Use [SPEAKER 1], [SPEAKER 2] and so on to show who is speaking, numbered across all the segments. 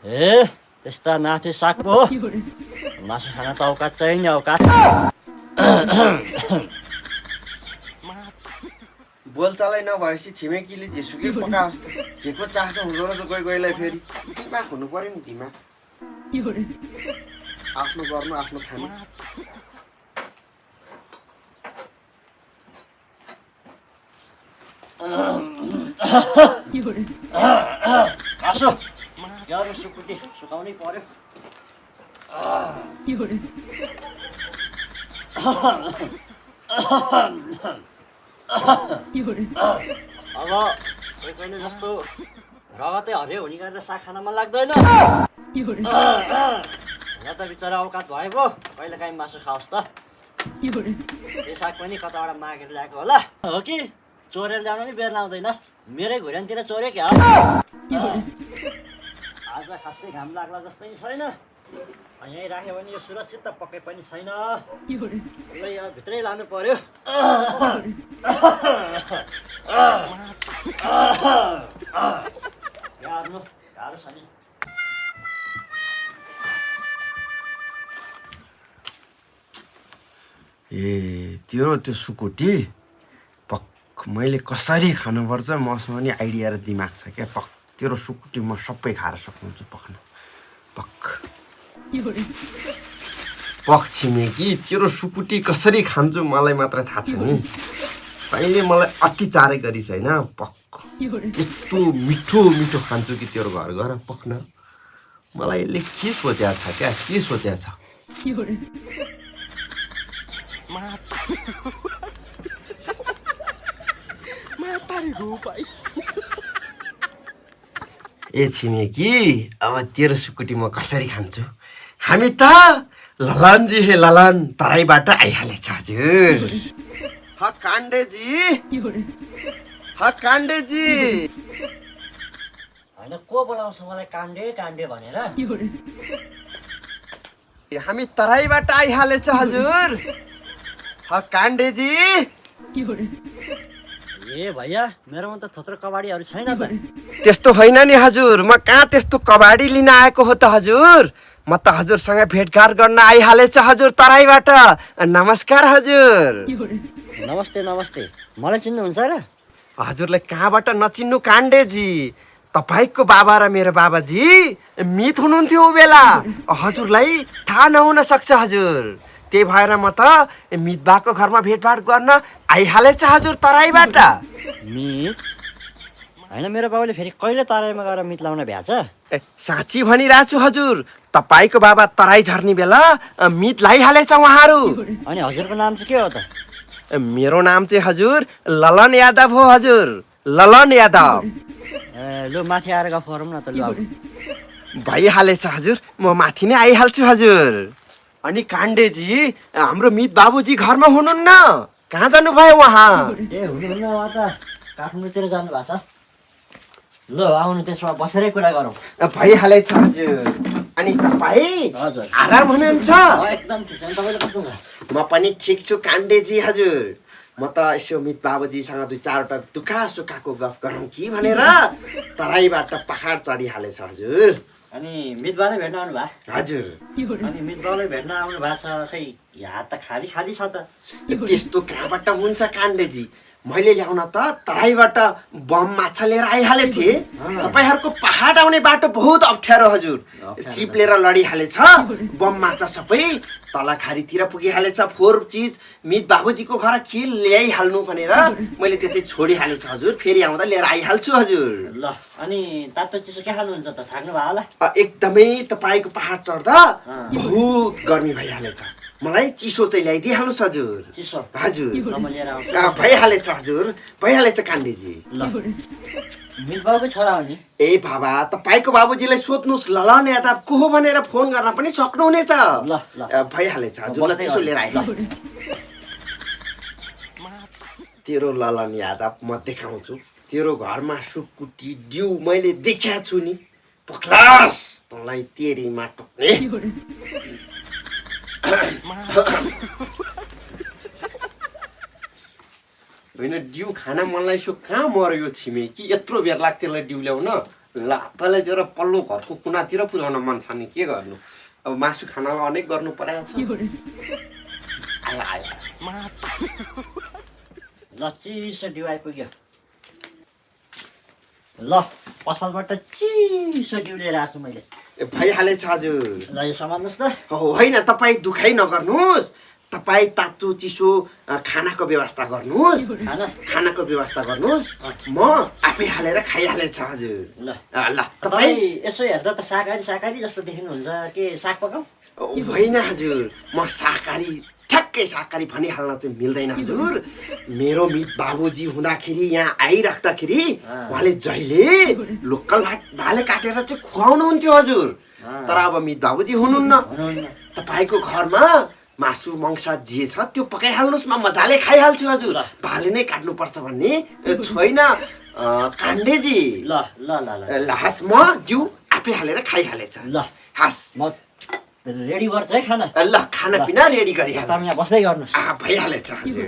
[SPEAKER 1] ए त्यस्ता नाथे सागको मासु खान त औकात चाहिने औकात
[SPEAKER 2] बोलचालै नभएपछि छिमेकीले जेसुकै पकाओस् त जेको चासो हुँदो रहेछ कोही कोहीलाई फेरि दिमाग हुनु पर्यो नि दिमाग आफ्नो गर्नु आफ्नो खानु
[SPEAKER 1] मासु ज्यारो सुकुटी सुकाउनै पर्यो अब कोही कहिले जस्तो रगतै हरियो हुने गरेर साग खान मन लाग्दैन यहाँ त बिचरा औकात भयो पो कहिले काहीँ मासु खाओस् त यो साग पनि कताबाट मागेर ल्याएको होला हो कि चोरेर ल्याउनु नि बेर आउँदैन मेरै घुर्यानतिर चोर्यो क्या आज खासै घाम लाग्ला जस्तै छैन यहीँ राख्यो भने यो सुरक्षित त पक्कै पनि छैन ल यहाँ भित्रै लानु पर्यो गाह्रो छ नि
[SPEAKER 2] ए त्यो सुकुटी पक्क मैले कसरी खानुपर्छ मसँग नि आइडिया र दिमाग छ क्या पक्क तेरो सुकुटी म सबै खाएर सक्नुहुन्छ पक्न पक्क पक्क छिमेकी तेरो सुकुटी कसरी खान्छु मलाई मात्र थाहा छ नि तैँले मलाई अति चारै गरिस् होइन पक्क यस्तो मिठो मिठो खान्छु कि तेरो घर गएर पक्न मलाई यसले के सोचेको छ क्या के सोचेको छ ए छिमेकी अब तेरो सुकुटी म कसरी खान्छु हामी त ललनजी हे ललन तराईबाट आइहालेछ हजुर ह काण्डेजी
[SPEAKER 1] होइन को बोलाउँछ मलाई काण्डे काण्डे भनेर
[SPEAKER 2] हामी तराईबाट आइहालेछ हजुर ह काण्डेजी
[SPEAKER 1] ए भैया मेरोमा त थोत्रो कबाडीहरू छैन त
[SPEAKER 2] त्यस्तो होइन नि हजुर म कहाँ त्यस्तो कबाडी लिन आएको हो त हजुर म त हजुरसँग भेटघाट गर्न आइहालेछ हजुर तराईबाट नमस्कार हजुर
[SPEAKER 1] नमस्ते नमस्ते मलाई चिन्नुहुन्छ र
[SPEAKER 2] हजुरलाई कहाँबाट नचिन्नु काण्डेजी तपाईँको बाबा र मेरो बाबाजी मित हुनुहुन्थ्यो ऊ बेला हजुरलाई थाहा नहुन सक्छ हजुर त्यही भएर म त मित बाको घरमा भेटभाट गर्न आइहालेछ हजुर तराईबाट
[SPEAKER 1] मित होइन मेरो बाबुले फेरि कहिले तराईमा गएर मित लाउन भ्याछ
[SPEAKER 2] साँच्ची भनिरहेको छु हजुर तपाईँको बाबा तराई झर्ने बेला मित लाइहालेछ उहाँहरू
[SPEAKER 1] अनि हजुरको नाम चाहिँ के हो त
[SPEAKER 2] मेरो नाम चाहिँ हजुर ललन यादव हो हजुर ललन यादव
[SPEAKER 1] लु माथि आएर गफ गरौँ न त लु
[SPEAKER 2] भइहालेछ हजुर म माथि नै आइहाल्छु हजुर अनि काण्डेजी हाम्रो मित बाबुजी घरमा हुनुहुन्न कहाँ जानुभयो उहाँ
[SPEAKER 1] ए हुनुहुन्न उहाँ त काठमाडौँतिर जानु भएको छ ल आउनु त्यसमा बसेरै कुरा गरौँ
[SPEAKER 2] भइहालेछ हजुर अनि तपाईँ
[SPEAKER 1] हजुर
[SPEAKER 2] आराम हुनुहुन्छ
[SPEAKER 1] एकदम ठिक छ तपाईँले कस्तो छ
[SPEAKER 2] म पनि ठिक छु काण्डेजी हजुर म त यसो मित बाबुजीसँग दुई चारवटा दुखा सुखाको गफ गरौँ कि भनेर तराईबाट पहाड चढिहालेछ हजुर
[SPEAKER 1] अनि मित बाले भेट्न आउनु भयो
[SPEAKER 2] हजुर
[SPEAKER 1] अनि मित बाले भेट्न आउनु भएको छ खै हात त खाली खाली छ त
[SPEAKER 2] त्यस्तो कहाँबाट हुन्छ काण्डेजी मैले ल्याउन त तराईबाट बम माछा लिएर आइहाले थिएँ तपाईँहरूको पहाड आउने बाटो बहुत अप्ठ्यारो हजुर चिप्लेर लडिहालेछ बम माछा सबै तलखारीतिर पुगिहालेछ फोहोर चिज मित बाबुजीको घर के ल्याइहाल्नु भनेर मैले त्यतै छोडिहालेछ हजुर फेरि आउँदा लिएर आइहाल्छु हजुर
[SPEAKER 1] ल अनि तातो चिसो के खानुहुन्छ त थाक्नु भयो होला
[SPEAKER 2] एकदमै तपाईँको पहाड चढ्दा बहुत गर्मी भइहालेछ मलाई चिसो चाहिँ ल्याइदिइहाल्नुहोस् हजुर
[SPEAKER 1] चिसो
[SPEAKER 2] हजुर
[SPEAKER 1] ल म लिएर आउँछु
[SPEAKER 2] भइहालेछ हजुर भइहालेछ काण्डेजी
[SPEAKER 1] ल मित बाबुकै छोरा हो नि
[SPEAKER 2] ए बाबा तपाईँको बाबुजीलाई सोध्नुहोस् ललन यादव को हो भनेर फोन गर्न पनि सक्नुहुनेछ
[SPEAKER 1] ल ल
[SPEAKER 2] भइहालेछ हजुर ल चिसो लिएर आइहाल्छु तेरो ललन यादव म देखाउँछु तेरो घरमा सुकुटी डिउ मैले देख्या छु नि पक्लास तँलाई तेरीमा टोक्ने होइन डिउ खान मन लाग्यो कहाँ मर्यो यो छिमेकी यत्रो बेर लाग्छ यसलाई डिउ ल्याउन लातलाई दिएर पल्लो घरको कुनातिर पुर्याउन मन छ नि के गर्नु अब मासु खानालाई अनेक गर्नु परेको छ आयो आयो
[SPEAKER 1] ल चिसो डिउ आइपुग्यो ल पसलबाट चिसो डिउ लिएर आएको छु मैले
[SPEAKER 2] भइहालेछ हजुर
[SPEAKER 1] ल यो समात्नुहोस् त
[SPEAKER 2] होइन तपाईँ दुखाइ नगर्नुहोस् तपाईँ तातो चिसो खानाको व्यवस्था गर्नुहोस् खानाको व्यवस्था गर्नुहोस् म आफै हालेर खाइहालेछ हजुर
[SPEAKER 1] ल
[SPEAKER 2] ल तपाईँ
[SPEAKER 1] तपाईँ यसो हेर्दा त शाकाहारी जस्तो देखिनुहुन्छ के साग पकाऊ
[SPEAKER 2] होइन हजुर म शाकाहारी ठ्याक्कै शाकाहारी भनिहाल्न चाहिँ मिल्दैन हजुर मेरो मित बाबुजी हुँदाखेरि यहाँ आइराख्दाखेरि उहाँले जहिले लोकल भाले काटेर चाहिँ खुवाउनुहुन्थ्यो हजुर तर अब मित बाबुजी हुनुहुन्न तपाईँको घरमा मासु मङ्स जे छ त्यो पकाइहाल्नुहोस् म मजाले खाइहाल्छु हजुर भाले नै काट्नुपर्छ भन्ने छैन काण्डेजी
[SPEAKER 1] ल ल ल ल
[SPEAKER 2] हस् म जिउ आफै हालेर खाइहालेछ
[SPEAKER 1] ल
[SPEAKER 2] हस्
[SPEAKER 1] म रेडी गर्छ है खाना
[SPEAKER 2] ल खानापिना रेडी गरिहाल्नु
[SPEAKER 1] तपाईँ यहाँ बस्दै गर्नुहोस्
[SPEAKER 2] भइहालेछ हजुर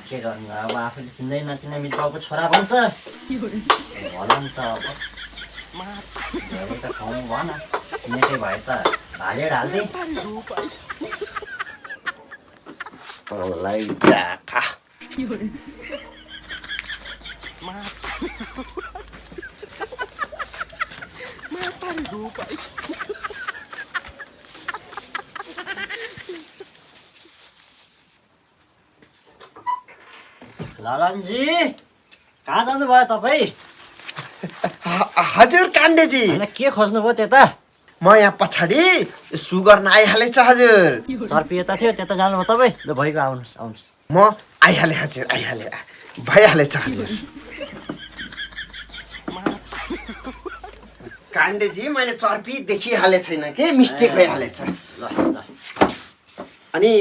[SPEAKER 1] के गर्नु अब आफूले चिन्दै नचिन्ने मित बाबुको छोरा भन्छ होला नि त अब धेरै त खाउँ भन चिनेकै भए त हालेर हाल्दै
[SPEAKER 2] तँलाई डाका
[SPEAKER 1] लालनजी कहाँ जानुभयो तपाईँ
[SPEAKER 2] हजुर काण्डेजी
[SPEAKER 1] होइन के खोज्नुभयो त्यता
[SPEAKER 2] म यहाँ पछाडि सुगर आइहालेछ हजुर
[SPEAKER 1] सर्पी यता थियो त्यता जानुभयो तपाईँ ल भइगयो आउनुहोस् आउनुहोस्
[SPEAKER 2] म आइहालेँ हजुर आइहालेँ भइहालेछ हजुर काण्डेजी मैले चर्पी देखिहाले छैन के मिस्टेक भइहालेछ
[SPEAKER 1] ल ल
[SPEAKER 2] अनि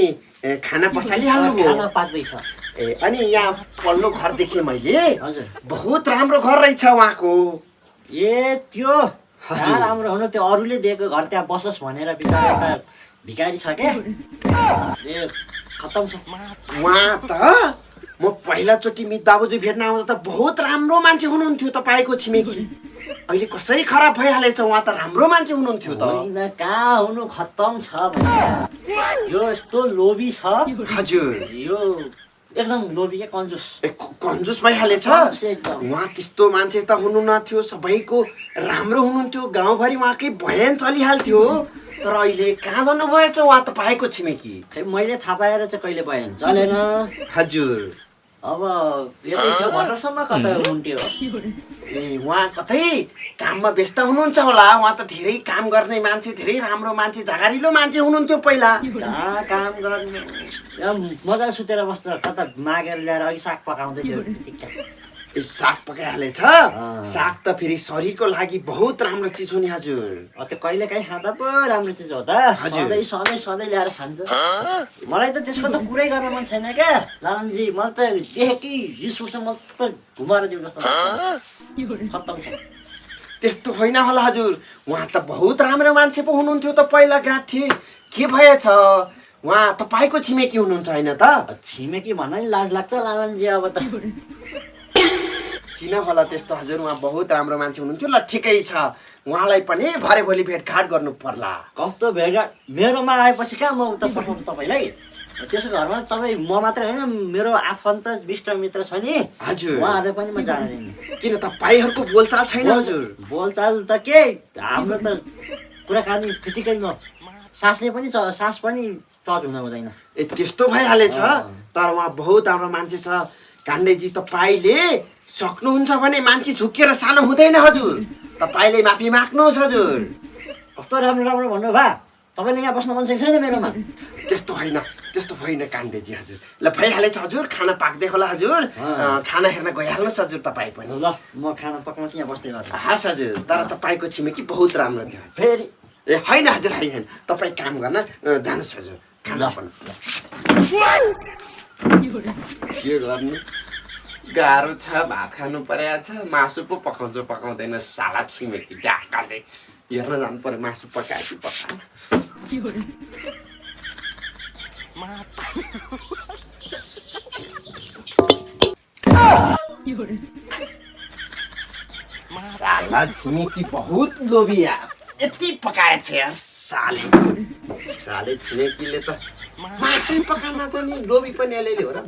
[SPEAKER 2] खाना बसालिहाल्नु
[SPEAKER 1] खाना पाक्दैछ
[SPEAKER 2] ए अनि यहाँ पल्लो घर देखेँ मैले
[SPEAKER 1] हजुर
[SPEAKER 2] बहुत राम्रो घर रहेछ उहाँको
[SPEAKER 1] ए त्यो कहाँ राम्रो हुनु त्यो अरूले दिएको घर त्यहाँ बसोस् भनेर बिचरा एउटा भिखारी छ क्या ए खत्तम छ
[SPEAKER 2] उहाँ त म पहिलाचोटि मित बाबुजी भेट्न आउँदा त बहुत राम्रो मान्छे हुनुहुन्थ्यो तपाईँको छिमेकी अहिले कसरी खराब भइहालेछ उहाँ त राम्रो मान्छे हुनुहुन्थ्यो त
[SPEAKER 1] होइन कहाँ हुनु खत्तम छ भने यो यस्तो लोभी छ
[SPEAKER 2] हजुर
[SPEAKER 1] यो एकदम लोभी क्या कन्जुस
[SPEAKER 2] कन्जुस भइहालेछ
[SPEAKER 1] एकदम
[SPEAKER 2] उहाँ त्यस्तो मान्छे त हुनु नथ्यो सबैको राम्रो हुनुहुन्थ्यो गाउँभरि उहाँकै भयान चलिहाल्थ्यो तर अहिले कहाँ जानुभएछ उहाँ तपाईँको छिमेकी
[SPEAKER 1] खै मैले थाहा पाएर चाहिँ कहिले भएन चलेन
[SPEAKER 2] हजुर
[SPEAKER 1] अब यतै थियो भर्खरसम्म कता हुन्थ्यो
[SPEAKER 2] ए उहाँ कतै काममा व्यस्त हुनुहुन्छ होला उहाँ त धेरै काम गर्ने मान्छे धेरै राम्रो मान्छे झगारिलो मान्छे हुनुहुन्थ्यो पहिला
[SPEAKER 1] कहाँ काम गर्ने मजा सुतेर बस्छ कता मागेर ल्याएर अघि साग पकाउँदै थियो
[SPEAKER 2] साग पकाइहालेछ साग त फेरि शरीरको लागि बहुत राम्रो चिज हो नि हजुर
[SPEAKER 1] त्यो कहिले काहीँ खाँदा पो राम्रो चिज हो त
[SPEAKER 2] हजुर।
[SPEAKER 1] सधैँ ल्याएर खान्छ मलाई त त्यसको त कुरै गर्न मन छैन क्या लालनजी मलाई त देखेकै रिस उठ्छ मलाई त घुमाएर दिउँ जस्तो लाग्छ खत्तम छ
[SPEAKER 2] त्यस्तो होइन होला हजुर उहाँ त बहुत राम्रो मान्छे पो हुनुहुन्थ्यो त पहिला गाँठी के भएछ उहाँ तपाईँको छिमेकी हुनुहुन्छ होइन त
[SPEAKER 1] छिमेकी भन्दा नि लाज लाग्छ लालनजी अब त
[SPEAKER 2] किन होला त्यस्तो हजुर उहाँ बहुत राम्रो मान्छे हुनुहुन्थ्यो ल ठिकै छ उहाँलाई पनि भरे भोलि भेटघाट गर्नु पर्ला
[SPEAKER 1] कस्तो भेटघाट मेरोमा आएपछि कहाँ म उता पठाउँछु तपाईँलाई त्यसो घरमा तपाईँ म मात्रै होइन मेरो आफन्त इष्ट मित्र छ नि
[SPEAKER 2] हजुर
[SPEAKER 1] उहाँहरू पनि म जान्दिनँ
[SPEAKER 2] किन तपाईँहरूको बोलचाल छैन हजुर
[SPEAKER 1] बोलचाल त के हाम्रो त कुराकानी फिटिकैमा सासले पनि सास पनि टच हुन हुँदैन
[SPEAKER 2] ए त्यस्तो भइहालेछ तर उहाँ बहुत राम्रो मान्छे छ काण्डेजी तपाईँले सक्नुहुन्छ भने मान्छे झुकेर सानो हुँदैन हजुर तपाईँले माफी माग्नुहोस् हजुर
[SPEAKER 1] कस्तो राम्रो राम्रो भन्नु भा तपाईँले यहाँ बस्न मन छैन मेरोमा
[SPEAKER 2] त्यस्तो होइन काण्डेजी हजुर ल भइहालेछ हजुर खाना पाक्दै होला हजुर खाना हेर्न गइहाल्नुहोस् हजुर तपाईँ पनि
[SPEAKER 1] ल म खाना पकाउँछु यहाँ बस्दै गर्छु
[SPEAKER 2] हस् हजुर तर तपाईँको छिमेकी बहुत राम्रो थियो हजुर
[SPEAKER 1] फेरि
[SPEAKER 2] ए होइन हजुर होइन तपाईँ काम गर्न जानुहोस् हजुर खाना पनि के गर्नु गाह्रो छ भात खानु परेको छ मासु पो पकाउँछु पकाउँदैन साला छिमेकी डाकाले हेर्न जानु पर्यो मासु पकायो कि पकाएन साला छिमेकी बहुत लोभी यार, यति पकाएछ यार साले। साले छिमेकीले त मासै पकाउन छ नि, लोभी पनि अलिअलि हो र।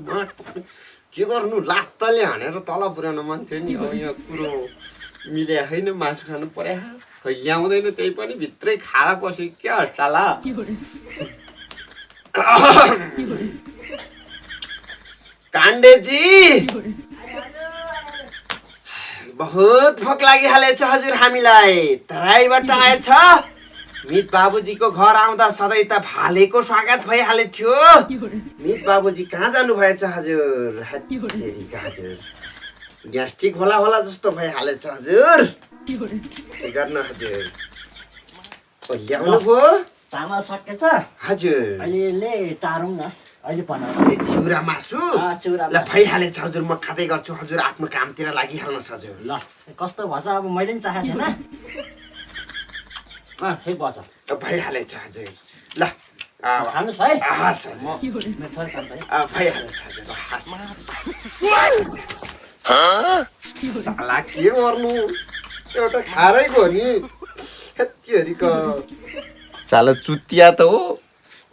[SPEAKER 2] के गर्नु, लात्ताले हानेर तल पुर्याउन मन थियो नि। अब यो कुरो मिले होइन, मासु खानु पर्यो। खै ल्याउँदैन, त्यही पनि भित्रै खाएर बस्यो क्या साला। काण्डेजी बहुत भोक लागिहालेछ हजुर हामीलाई। तराईबाट आएछ। मित बाबुजीको घर आउँदा सधैँ त भालेको स्वागत भइहाले थियो। मित बाबुजी कहाँ जानु भएछ हजुर? हजुर ग्यास्ट्रिक होला होला जस्तो भइहालेछ हजुर। के गर्नु हजुर? ल्याउनु भयो?
[SPEAKER 1] चामल सकेछ
[SPEAKER 2] हजुर।
[SPEAKER 1] अहिले टारौँ न, अहिले बनाऊ।
[SPEAKER 2] चिउरा मासु ल भइहालेछ हजुर, म खाँदै गर्छु हजुर। आफ्नो कामतिर लागिहाल्नुहोस् हजुर।
[SPEAKER 1] ल कस्तो भएछ अब, मैले पनि चाहेको थिएन। ठिक भएछ,
[SPEAKER 2] भइहालेछ हजुर। ल
[SPEAKER 1] खानुहोस् है।
[SPEAKER 2] हस् हजुर, भइहालेछ हजुर। साला के गर्नु, एउटा खारै गयो नि। हेत्तेरिका साला चुतिया त हो।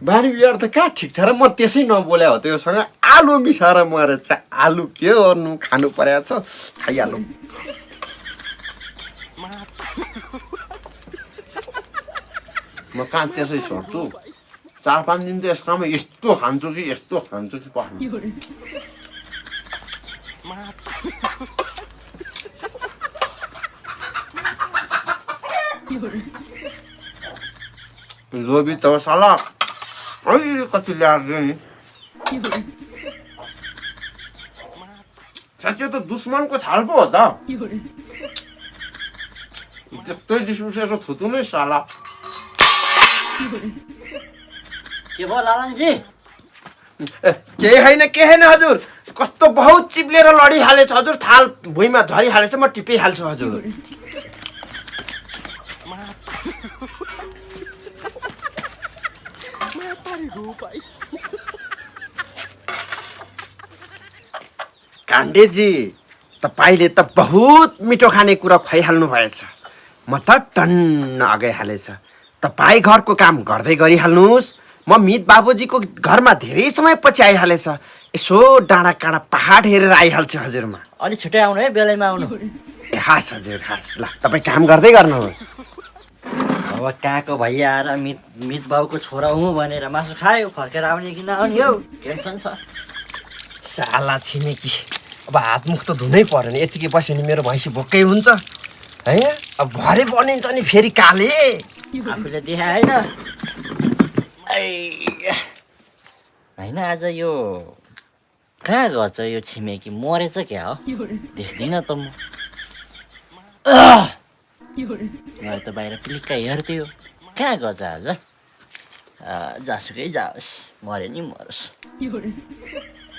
[SPEAKER 2] बारी बिहार त कहाँ ठिक छ र, म त्यसै नबोल्या हो त्योसँग आलु मिसाएर मरेछ। आलु के गर्नु, खानु परेको छ, खाइहालौँ। म कहाँ त्यसै छोड्छु, 4-5 दिन त यसमा यस्तो खान्छु कि यस्तो खान्छु कि पर्नु। लोभी त साला कति ल्याएर नि। साँच्चै त दुश्मनको छाल पो हो त। त्यस्तै डिसुसेको थुतु नै साला।
[SPEAKER 1] के भयो लालनजी?
[SPEAKER 2] केही होइन हजुर। कस्तो बहुत चिप्लेर लडिहालेछ हजुर। थाल भुइँमा झरिहालेछ, म टिपिहाल्छु हजुर। काण्डेजी तपाईँले त बहुत मिठो खानेकुरा खुवाइहाल्नु भएछ। म त टन्न अगाइहालेछ। तपाईँ घरको काम गर्दै गरिहाल्नुहोस्। म मित बाबुजीको घरमा धेरै समय पछि आइहालेछ। यसो डाँडा काँडा पहाड हेरेर आइहाल्छु हजुरमा।
[SPEAKER 1] अलिक छिटै आउनु है, बेलैमा आउनु।
[SPEAKER 2] ए हस् हजुर, हस्। ल तपाईँ काम गर्दै गर्नुहोस्।
[SPEAKER 1] अब कहाँको भैया आएर मित बाबुको छोरा हुँ भनेर मासु खायो, फर्केर आउने कि नआउने हौ, टेन्सन छ।
[SPEAKER 2] साला छिमेकी, अब हातमुख त धुनै पर्यो नि। यतिकै बस्यो नि मेरो भैँसी भोकै हुन्छ है। अब भरे बनिन्छ नि फेरि काले।
[SPEAKER 1] आफूले देखाए होइन। होइन आज यो कहाँ गएछ यो छिमेकी, मरेछ क्या हो? देख्दिनँ त म। मलाई त बाहिर पिलिक्क हेर्थ्यो, कहाँ गएछ आज? जासुकै जाओस्, मऱ्यो नि मरोस्।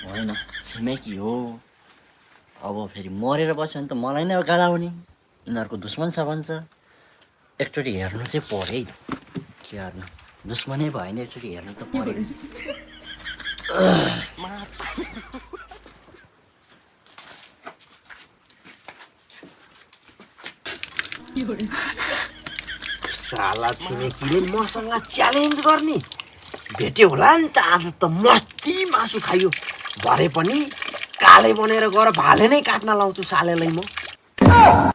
[SPEAKER 1] होइन छिमेकी हो, अब फेरि मरेर बस्यो भने त मलाई नै गाला हुने। यिनीहरूको दुश्मन छ भन्छ। एकचोटि हेर्नु चाहिँ पऱ्यो है। के गर्नु, दुश्मनै भयो भने एकचोटि हेर्नु त पऱ्यो।
[SPEAKER 2] साला छिमेकीले मसँग च्यालेन्ज गर्ने भेट्यो होला नि त। आज त मस्ती मासु खायो। भरे पनि काले बनेर गएर भाले नै काट्न लाउँछु सालेलाई म।